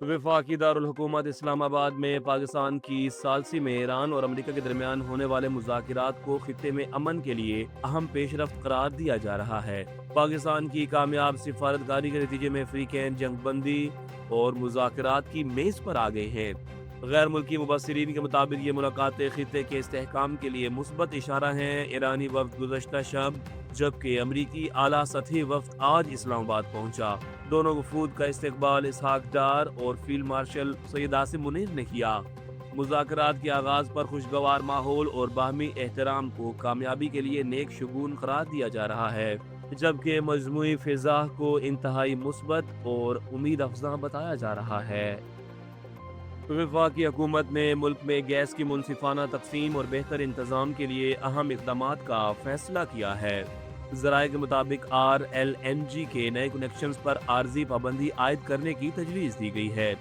वफाकी दारुल इस्लाम आबाद में पाकिस्तान की सालसी में ईरान और अमेरिका के दरमियान होने वाले मुज़ाकिरात को खित्ते में अमन के लिए अहम पेशरफ्त करार दिया जा रहा है। पाकिस्तान की कामयाब सिफारतकारी के नतीजे में अफ्रीकन जंगबंदी और मुज़ाकिरात की मेज़ पर आ गए हैं। गैर मुल्की मुबस्सिरीन के मुताबिक ये मुलाकातें खित्ते के इस्तेहकाम के लिए मुस्बत इशारा हैं। ईरानी वफ्द गुज़श्ता शब जबकि अमरीकी आला सतही वफ्द आज इस्लामाबाद पहुंचा। दोनों वफूद का इस्तकबाल इसहाक डार और फील्ड मार्शल सैयद आसिम मुनीर ने किया। मुज़ाकरात के आगाज़ पर खुशगवार माहौल और बाहमी एहतराम को कामयाबी के लिए नेक शगुन करार दिया जा रहा है, जबकि मजमूई फिज़ा को इंतहाई मुस्बत और उम्मीद अफजा बताया जा रहा है। वफाकी हुकूमत ने मुल्क में गैस की मुनसिफाना तकसीम और बेहतर इंतजाम के लिए अहम इकदाम का फैसला किया है। ज़राए के मुताबिक RLNG के नए कनेक्शंस पर आर्जी पाबंदी आयद करने की तजवीज़ दी गई है।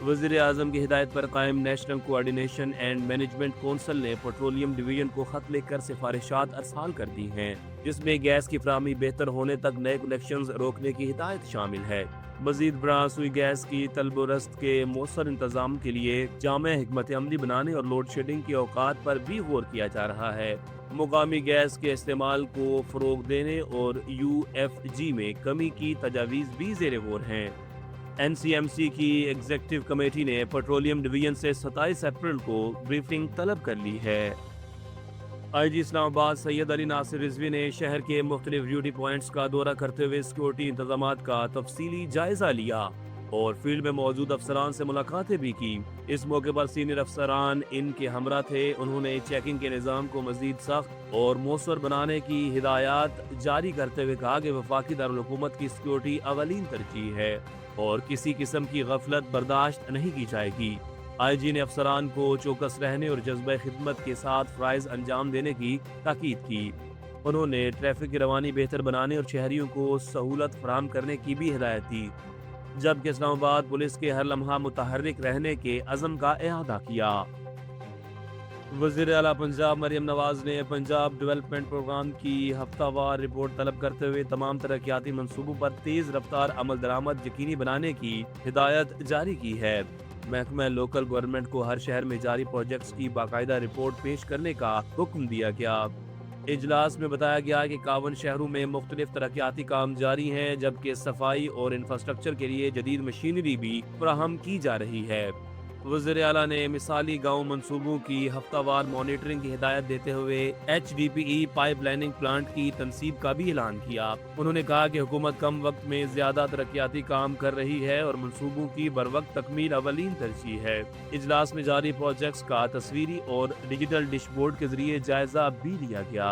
वज़ीर आज़म की हिदायत पर कायम national coordination and management council ने पेट्रोलियम डिवीजन को खत लिखकर सिफारिशात अरसाल कर दी हैं, जिसमें गैस की फराहमी बेहतर होने तक नए कनेक्शंस रोकने की हिदायत शामिल है। मजीद बराह सुई गैस की तलब व रस्त के मौसर इंतजाम के लिए जामे हिकमत अमली बनाने और लोड शेडिंग के औकात पर भी गौर किया जा रहा है। मुकामी गैस के इस्तेमाल को फ़रोग देने और UFG में कमी की तजावीज़ भी ज़ेर गौर हैं। NCMC की एग्जीक्यूटिव कमेटी ने पेट्रोलियम डिवीजन से 27 अप्रैल को ब्रीफिंग तलब कर ली है। IG इस्लामाबाद सैयद अली नासिर रिजवी ने शहर के मुख्तलिफ ड्यूटी पॉइंट्स का दौरा करते हुए सिक्योरिटी इंतजामात का तफसीली जायजा लिया और फील्ड में मौजूद अफसरान से मुलाकातें भी की। इस मौके पर सीनियर अफसरान इनके हमरा थे। उन्होंने चेकिंग के निज़ाम को मजीद सख्त और मौसर बनाने की हिदायत जारी करते हुए कहा कि वफाकी दारुल हुकूमत की सिक्योरिटी अवलीन तरजीह है और किसी किस्म की गफलत बर्दाश्त नहीं की जाएगी। IG ने अफसरान को चौकस रहने और जज्बे खिदमत के साथ फ़राइज़ अंजाम देने की ताकीद की। उन्होंने ट्रैफिक की रवानी बेहतर बनाने और शहरियों को सहूलत फराहम करने की भी हिदायत दी, जबकि इस्लामाबाद पुलिस के हर लम्हा मुतहर्रिक रहने के अज़म का इआदा किया। वज़ीर आला पंजाब मरियम नवाज ने पंजाब डेवलपमेंट प्रोग्राम की हफ्तावार रिपोर्ट तलब करते हुए तमाम तरक्याती मंसूबों पर तेज़ रफ्तार अमल दरामद यकीनी बनाने की हिदायत जारी की है। महकमा लोकल गवर्नमेंट को हर शहर में जारी प्रोजेक्ट्स की बाकायदा रिपोर्ट पेश करने का हुक्म दिया गया। इजलास में बताया गया कि 51 शहरों में मुख्तलिफ तरक्याती काम जारी हैं, जबकि सफाई और इंफ्रास्ट्रक्चर के लिए जदीद मशीनरी भी फराहम की जा रही है। वज़ीर आला ने मिसाली गाँव मंसूबों की हफ्तावार मॉनिटरिंग की हिदायत देते हुए HDPE पाइप लाइनिंग प्लांट की तनसीब का भी ऐलान किया। उन्होंने कहा कि हुकूमत कम वक्त में ज्यादा तरक्याती काम कर रही है और मंसूबों की बर वक्त तकमील अवलीन तरजीह है। इजलास में जारी प्रोजेक्ट्स का तस्वीरी और डिजिटल डैशबोर्ड के जरिए जायजा भी लिया गया।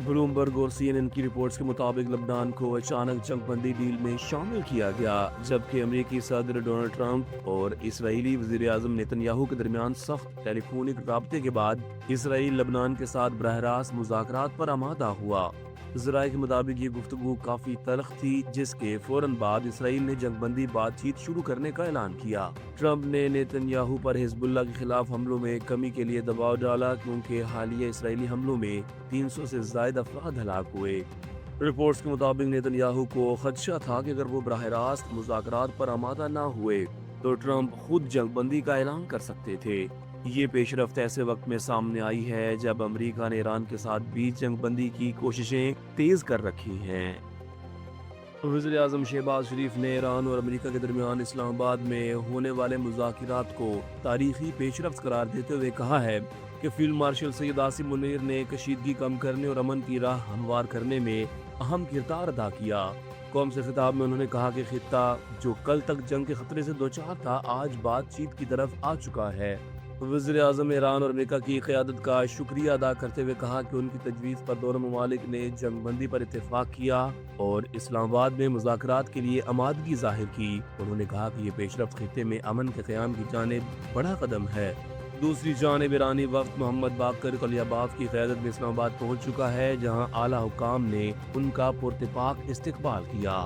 ब्लूमबर्ग और CNN की रिपोर्ट्स के मुताबिक लबनान को अचानक जंगबंदी डील में शामिल किया गया, जबकि अमेरिकी सदर डोनाल्ड ट्रंप और इसराइली वज़ीर आज़म नेतन्याहू के दरमियान सख्त टेलीफोनिक राब्ते के बाद इसराइल लबनान के साथ बरह रास्त मुज़ाकरात पर आमादा हुआ। ज़राए के मुताबिक ये गुफ्तगू काफ़ी तल्ख थी, जिसके फौरन बाद इसराइल ने जंगबंदी बातचीत शुरू करने का ऐलान किया। ट्रंप ने नेतन्याहू पर हिजबुल्लाह के खिलाफ हमलों में कमी के लिए दबाव डाला, क्योंकि हालिया इसराइली हमलों में 300 से ज़ायद अफराद हलाक हुए। रिपोर्ट्स के मुताबिक नेतन्याहू को खदशा था कि अगर वो बराह रास्त मुज़ाकरात पर आमादा ना हुए तो ट्रंप खुद जंगबंदी का ऐलान कर सकते थे। ये पेशरफ्त ऐसे वक्त में सामने आई है जब अमेरिका ने ईरान के साथ भी जंगबंदी की कोशिशें तेज कर रखी हैं। वज़ीर आज़म शहबाज शरीफ ने ईरान और अमेरिका के दरमियान इस्लामाबाद में होने वाले मुज़ाकिरात को तारीखी पेशरफ्त करार देते हुए कहा है कि फील्ड मार्शल सैयद आसिम मुनीर ने कशीदगी कम करने और अमन की राह हमवार करने में अहम किरदार अदा किया। कौम से खिताब में उन्होंने कहा कि खित्ता जो कल तक जंग के खतरे से दो चार था, आज बातचीत की तरफ आ चुका है। वज़ीर आज़म ईरान और अमेरिका की क़यादत का शुक्रिया अदा करते हुए कहा कि उनकी तजवीज़ पर दोनों ममालिक ने जंगबंदी पर इत्तेफाक किया और इस्लामाबाद में मुज़ाकरात के लिए आमादगी ज़ाहिर की। उन्होंने कहा कि ये पेशरफ्त खित्ते में अमन के क़याम की जानिब बड़ा कदम है। दूसरी जानिब ईरानी वफ़द मोहम्मद बाकर कलियाबाफ की क़यादत में इस्लामाबाद पहुँच चुका है, जहाँ आला हुकाम ने उनका पुरतपाक इस्तकबाल किया।